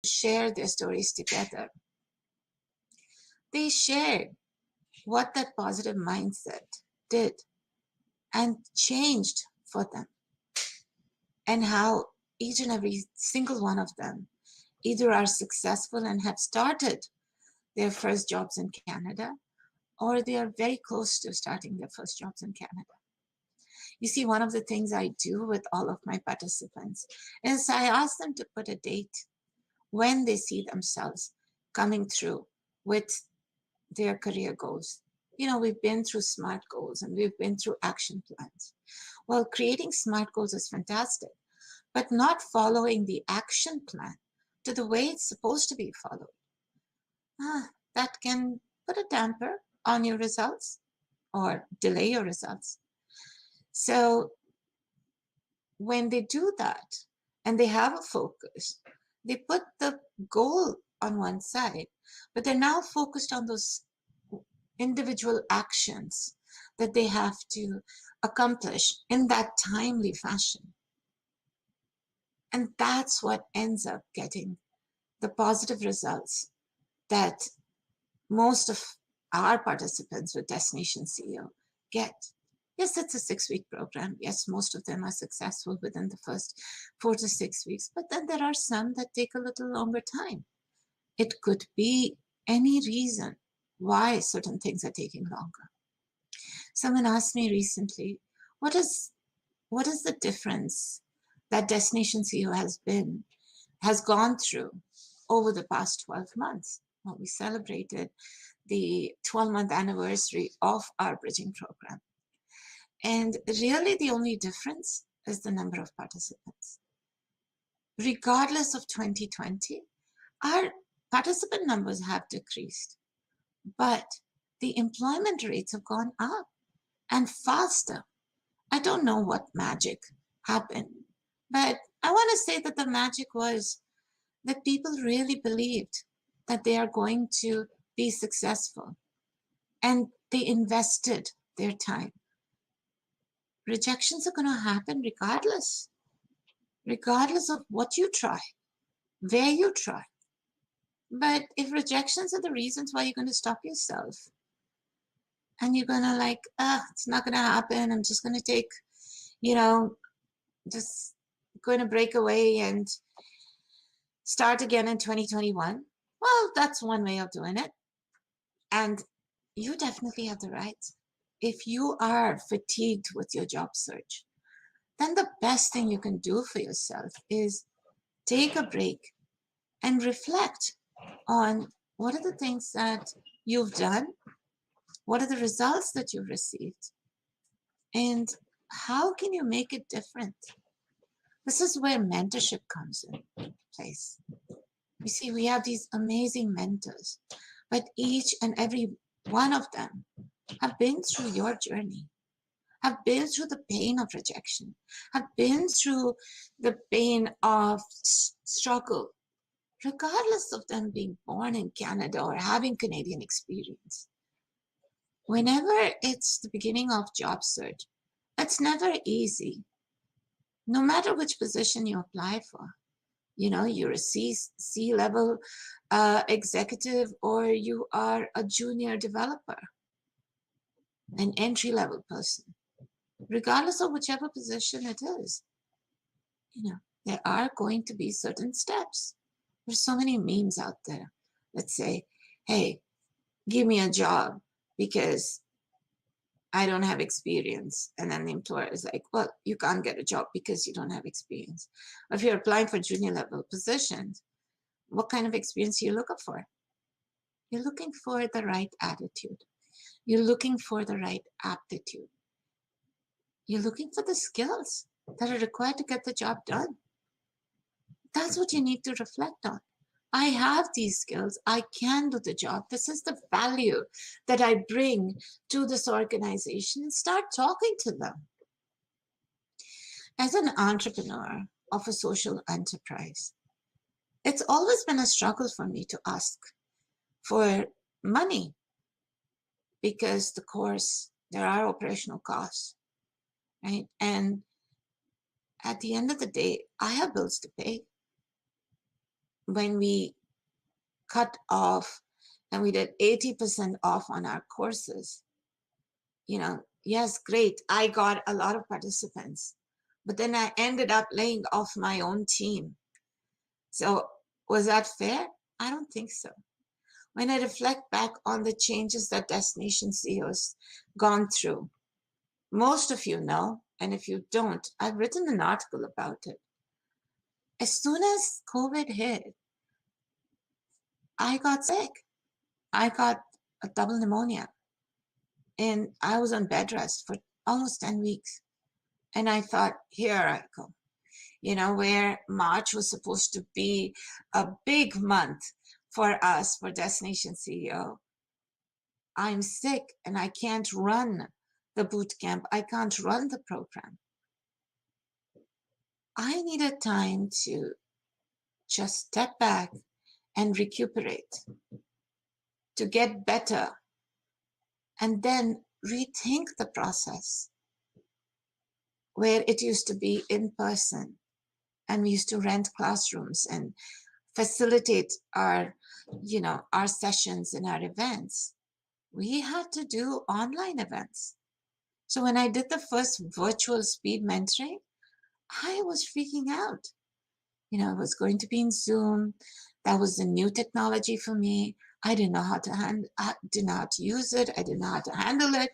share their stories together. They shared what that positive mindset did and changed for them, and how each and every single one of them either are successful and have started their first jobs in Canada, or they are very close to starting their first jobs in Canada. You see, one of the things I do with all of my participants is I ask them to put a date when they see themselves coming through with their career goals. You know, we've been through SMART goals and we've been through action plans. Well, creating SMART goals is fantastic, but not following the action plan to the way it's supposed to be followed, that can put a damper on your results or delay your results. So when they do that and they have a focus, they put the goal on one side, but they're now focused on those individual actions that they have to accomplish in that timely fashion. And that's what ends up getting the positive results that most of our participants with Destination CEO get. Yes, it's a 6-week program. Yes, most of them are successful within the first 4 to 6 weeks, but then there are some that take a little longer time. It could be any reason why certain things are taking longer. Someone asked me recently, what is the difference that Destination CEO has gone through over the past 12 months? Well, we celebrated the 12-month anniversary of our bridging program. And really the only difference is the number of participants. Regardless of 2020, our participant numbers have decreased, but the employment rates have gone up and faster. I don't know what magic happened, but I want to say that the magic was that people really believed that they are going to be successful, and they invested their time. Rejections are going to happen regardless of what you try, where you try. But if rejections are the reasons why you're going to stop yourself, and you're going to like, it's not going to happen, I'm just going to take, just going to break away and start again in 2021, well, that's one way of doing it. And you definitely have the right. If you are fatigued with your job search, then the best thing you can do for yourself is take a break and reflect on what are the things that you've done, what are the results that you've received, and how can you make it different? This is where mentorship comes in place. You see, we have these amazing mentors, but each and every one of them have been through your journey, have been through the pain of rejection, have been through the pain of struggle, regardless of them being born in Canada or having Canadian experience. Whenever it's the beginning of job search, it's never easy. No matter which position you apply for, you're a C-level executive, or you are a junior developer, an entry-level person. Regardless of whichever position it is, there are going to be certain steps. There's so many memes out there that say, hey, give me a job because I don't have experience. And then the employer is like, well, you can't get a job because you don't have experience. If you're applying for junior level positions, what kind of experience are you looking for? You're looking for the right attitude. You're looking for the right aptitude. You're looking for the skills that are required to get the job done. That's what you need to reflect on. I have these skills. I can do the job. This is the value that I bring to this organization, and start talking to them. As an entrepreneur of a social enterprise, it's always been a struggle for me to ask for money because, of course, there are operational costs, right? And at the end of the day, I have bills to pay. when we cut off and we did 80% off on our courses, yes, great. I got a lot of participants, but then I ended up laying off my own team. So was that fair? I don't think so. When I reflect back on the changes that destination CEOs gone through, most of you know, and if you don't, I've written an article about it. As soon as COVID hit, I got sick. I got a double pneumonia and I was on bed rest for almost 10 weeks. And I thought, here I go. Where March was supposed to be a big month for us, for Destination CEO, I'm sick and I can't run the boot camp. I can't run the program. I needed time to just step back and recuperate, to get better, and then rethink the process. Where it used to be in person and we used to rent classrooms and facilitate our sessions and our events, we had to do online events. So when I did the first virtual speed mentoring, I was freaking out. It was going to be in Zoom. That was a new technology for me. I didn't know how to use it. I didn't know how to handle it.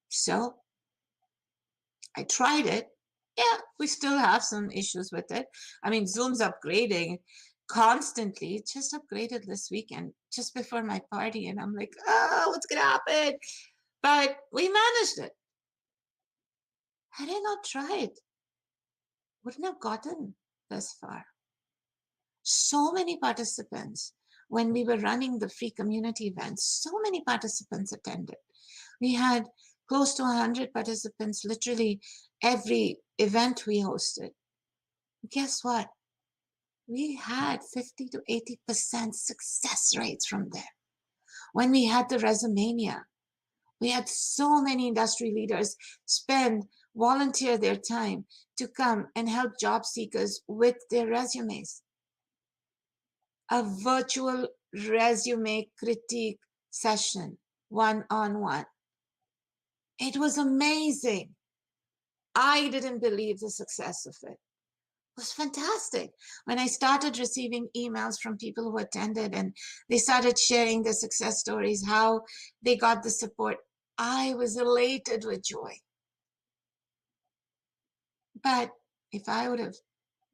So I tried it. Yeah, we still have some issues with it. I mean, Zoom's upgrading constantly. It just upgraded this weekend, just before my party. And I'm like, oh, what's going to happen? But we managed it. Had I not tried, wouldn't have gotten this far. So many participants, when we were running the free community events, so many participants attended. We had close to 100 participants, literally every event we hosted. Guess what? We had 50 to 80% success rates from there. When we had the Resumania, we had so many industry leaders volunteer their time to come and help job seekers with their resumes. A virtual resume critique session, one-on-one. It was amazing. I didn't believe the success of it. It was fantastic. When I started receiving emails from people who attended and they started sharing their success stories, how they got the support, I was elated with joy. But if I would have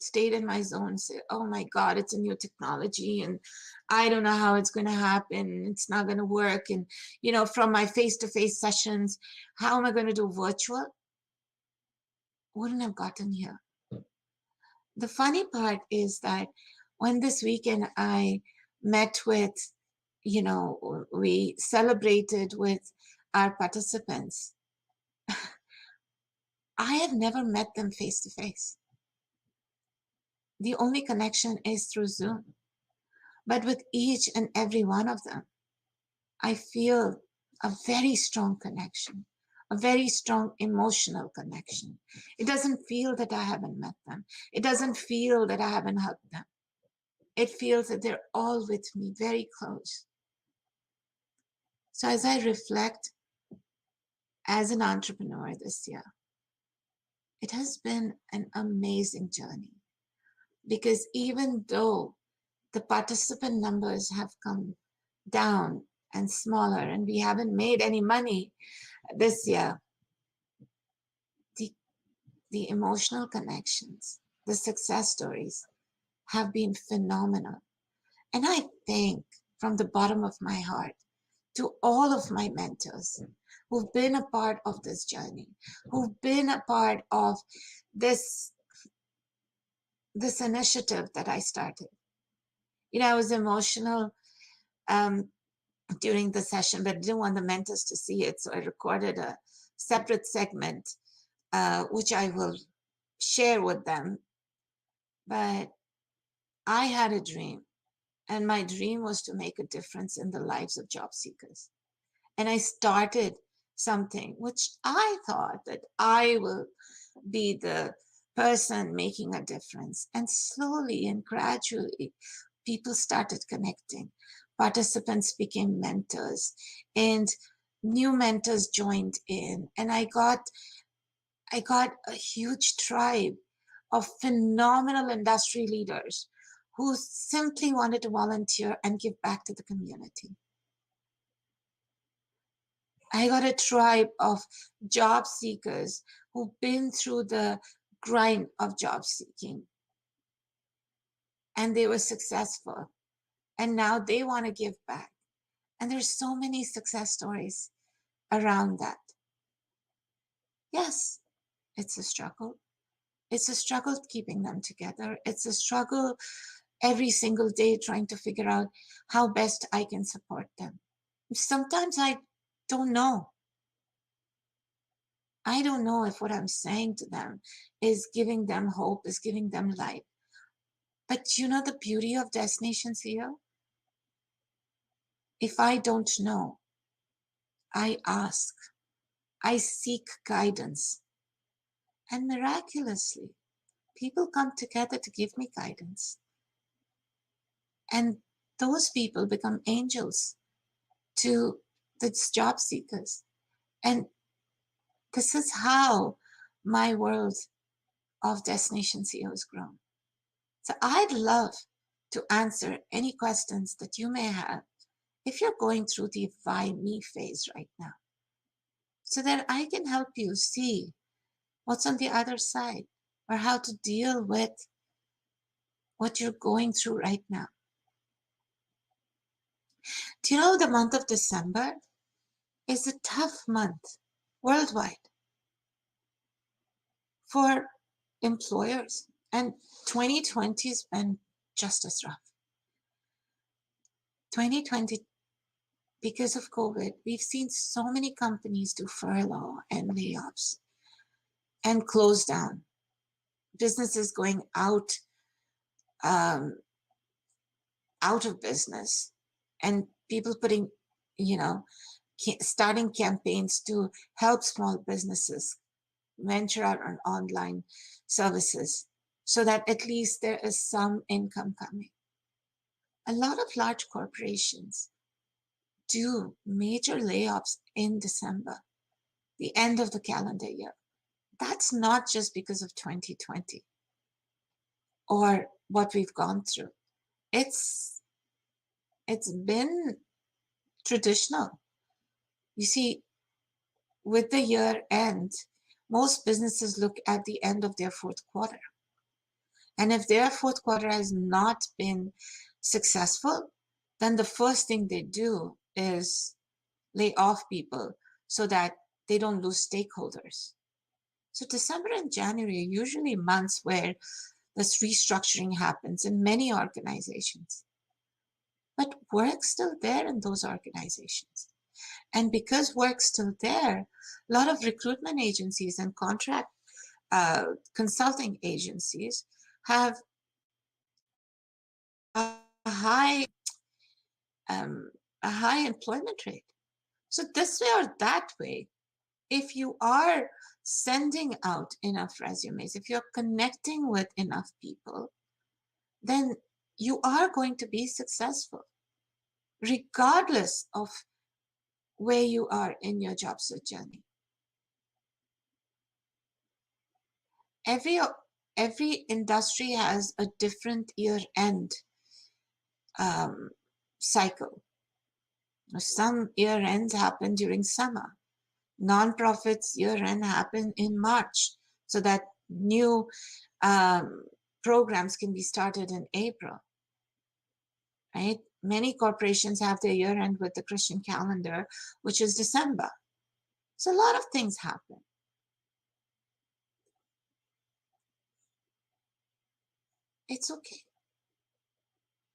stayed in my zone and said, oh my God, it's a new technology and I don't know how it's going to happen, it's not going to work, and from my face-to-face sessions, how am I going to do virtual? Wouldn't have gotten here. The funny part is that when this weekend I met with, we celebrated with our participants, I have never met them face to face. The only connection is through Zoom. But with each and every one of them, I feel a very strong connection, a very strong emotional connection. It doesn't feel that I haven't met them. It doesn't feel that I haven't hugged them. It feels that they're all with me, very close. So as I reflect as an entrepreneur this year, it has been an amazing journey, because even though the participant numbers have come down and smaller and we haven't made any money this year, the emotional connections, the success stories have been phenomenal. And I thank from the bottom of my heart to all of my mentors who've been a part of this journey, who've been a part of this initiative that I started. I was emotional during the session, but I didn't want the mentors to see it. So I recorded a separate segment, which I will share with them. But I had a dream, and my dream was to make a difference in the lives of job seekers. And I started something which I thought that I will be the person making a difference. And slowly and gradually, people started connecting. Participants became mentors, and new mentors joined in. And I got a huge tribe of phenomenal industry leaders who simply wanted to volunteer and give back to the community. I got a tribe of job seekers who've been through the grind of job seeking and they were successful. And now they want to give back. And there's so many success stories around that. Yes, it's a struggle. It's a struggle keeping them together. It's a struggle every single day trying to figure out how best I can support them. Sometimes I don't know. I don't know if what I'm saying to them is giving them hope, is giving them light. But you know the beauty of Destination CEO? If I don't know, I ask, I seek guidance. And miraculously, people come together to give me guidance. And those people become angels to the job seekers. And this is how my world of Destination CEO has grown. So I'd love to answer any questions that you may have if you're going through the why me phase right now, so that I can help you see what's on the other side or how to deal with what you're going through right now. Do you know the month of December is a tough month worldwide for employers, and 2020 has been just as rough. 2020, because of COVID, we've seen so many companies do furlough and layoffs and close down. Businesses going um, out of business, and people putting, starting campaigns to help small businesses venture out on online services so that at least there is some income coming. A lot of large corporations do major layoffs in December, the end of the calendar year. That's not just because of 2020 or what we've gone through. It's been traditional. You see, with the year end, most businesses look at the end of their fourth quarter. And if their fourth quarter has not been successful, then the first thing they do is lay off people so that they don't lose stakeholders. So December and January are usually months where this restructuring happens in many organizations. But work's still there in those organizations. And because work's still there, a lot of recruitment agencies and contract consulting agencies have a high employment rate. So this way or that way, if you are sending out enough resumes, if you're connecting with enough people, then you are going to be successful, regardless of where you are in your job search journey. Every industry has a different year-end cycle. Some year-ends happen during summer. Nonprofits year-end happen in March, so that new programs can be started in April. Right? Many corporations have their year-end with the Christian calendar, which is December. So a lot of things happen. It's okay.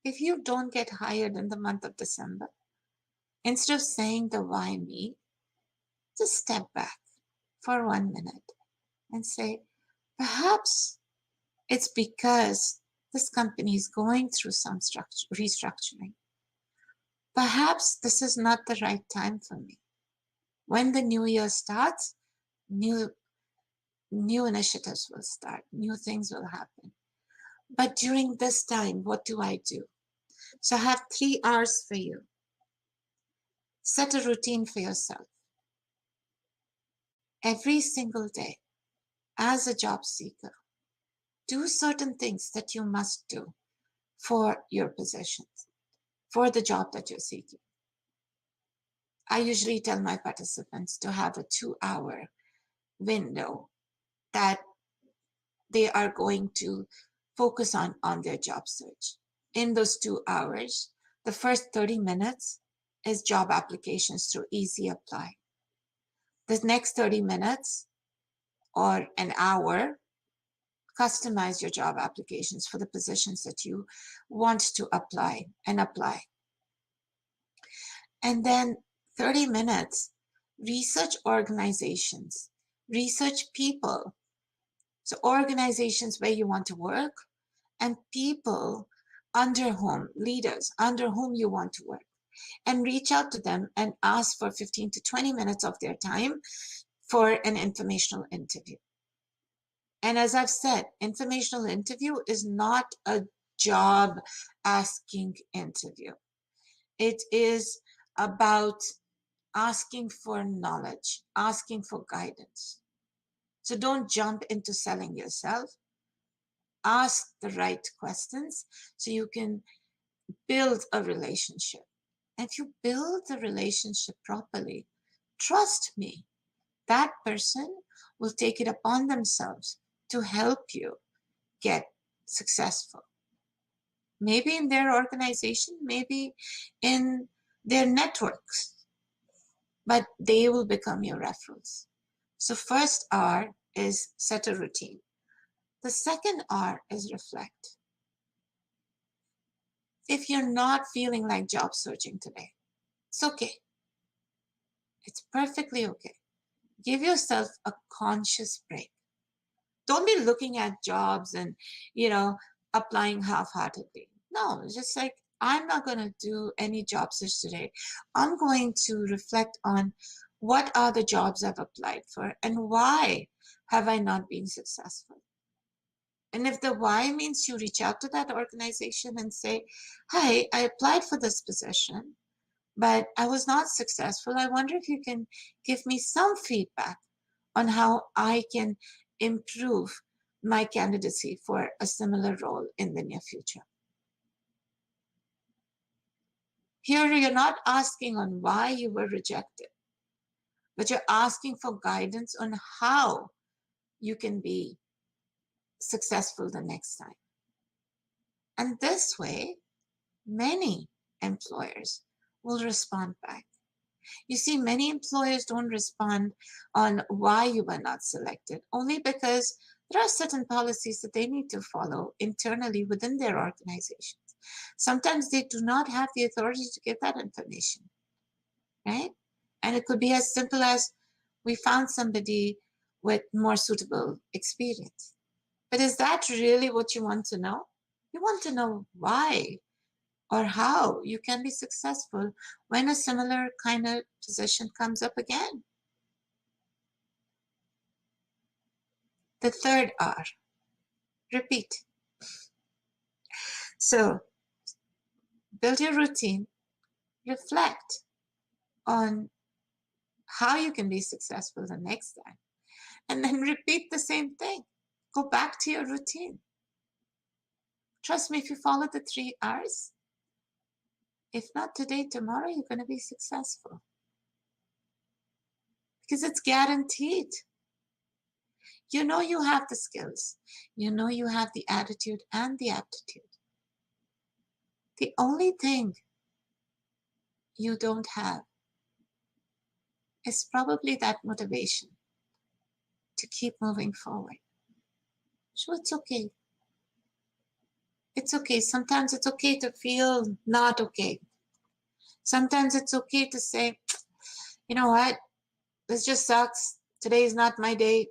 If you don't get hired in the month of December, instead of saying the why me, just step back for 1 minute and say, perhaps it's because this company is going through some restructuring. Perhaps this is not the right time for me. When the new year starts, new initiatives will start, new things will happen. But during this time, what do I do? So have 3 hours for you. Set a routine for yourself. Every single day, as a job seeker, do certain things that you must do for your positions, for the job that you're seeking. I usually tell my participants to have a 2-hour window that they are going to focus on their job search. In those 2 hours, the first 30 minutes is job applications through Easy Apply. The next 30 minutes or an hour, customize your job applications for the positions that you want to apply. And then 30 minutes, research organizations, research people. So organizations where you want to work and people under whom, leaders under whom you want to work, and reach out to them and ask for 15 to 20 minutes of their time for an informational interview. And as I've said, informational interview is not a job asking interview. It is about asking for knowledge, asking for guidance. So don't jump into selling yourself. Ask the right questions so you can build a relationship. And if you build the relationship properly, trust me, that person will take it upon themselves to help you get successful. Maybe in their organization, maybe in their networks, but they will become your referrals. So first R is set a routine. The second R is reflect. If you're not feeling like job searching today, it's okay. It's perfectly okay. Give yourself a conscious break. Don't be looking at jobs and, applying half-heartedly. No, it's just like, I'm not going to do any job search today. I'm going to reflect on what are the jobs I've applied for and why have I not been successful. And if the why means you reach out to that organization and say, hi, I applied for this position, but I was not successful. I wonder if you can give me some feedback on how I can improve my candidacy for a similar role in the near future. Here, you're not asking on why you were rejected, but you're asking for guidance on how you can be successful the next time. And this way, many employers will respond back. You see, many employers don't respond on why you were not selected, only because there are certain policies that they need to follow internally within their organizations. Sometimes they do not have the authority to give that information, right? And it could be as simple as, we found somebody with more suitable experience. But is that really what you want to know? You want to know why or how you can be successful when a similar kind of position comes up again. The third R, repeat. So build your routine, reflect on how you can be successful the next time, and then repeat the same thing. Go back to your routine. Trust me, if you follow the 3 R's, if not today, tomorrow, you're going to be successful. Because it's guaranteed. You know you have the skills. You know you have the attitude and the aptitude. The only thing you don't have is probably that motivation to keep moving forward. So it's okay. It's okay. Sometimes it's okay to feel not okay. Sometimes it's okay to say, you know what, this just sucks. Today is not my day.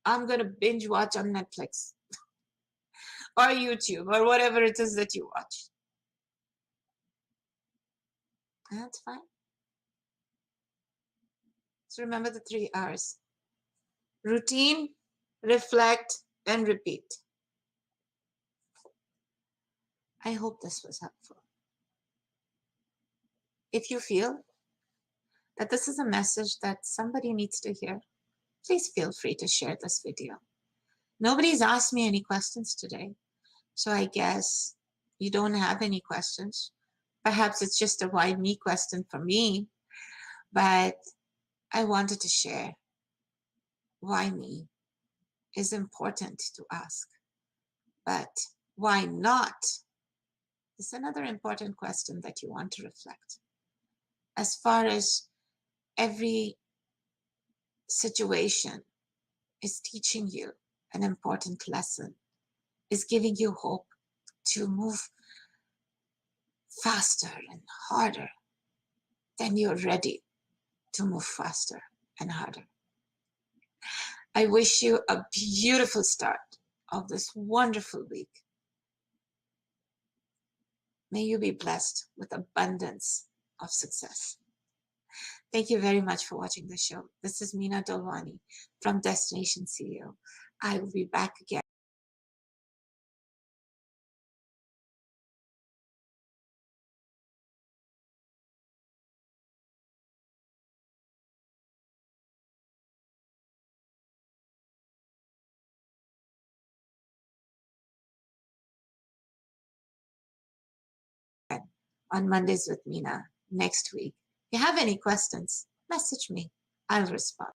I'm going to binge watch on Netflix or YouTube or whatever it is that you watch. That's fine. So remember the 3 R's. Routine, reflect, and repeat. I hope this was helpful. If you feel that this is a message that somebody needs to hear, please feel free to share this video. Nobody's asked me any questions today, so I guess you don't have any questions. Perhaps it's just a why me question for me, but I wanted to share why me is important to ask. But why not is another important question that you want to reflect. As far as every situation is teaching you an important lesson, is giving you hope to move faster and harder, then you're ready to move faster and harder. I wish you a beautiful start of this wonderful week. May you be blessed with abundance of success. Thank you very much for watching the show. This is Meena Dolwani from Destination CEO. I will be back again on Mondays with Meena next week. If you have any questions, message me. I'll respond.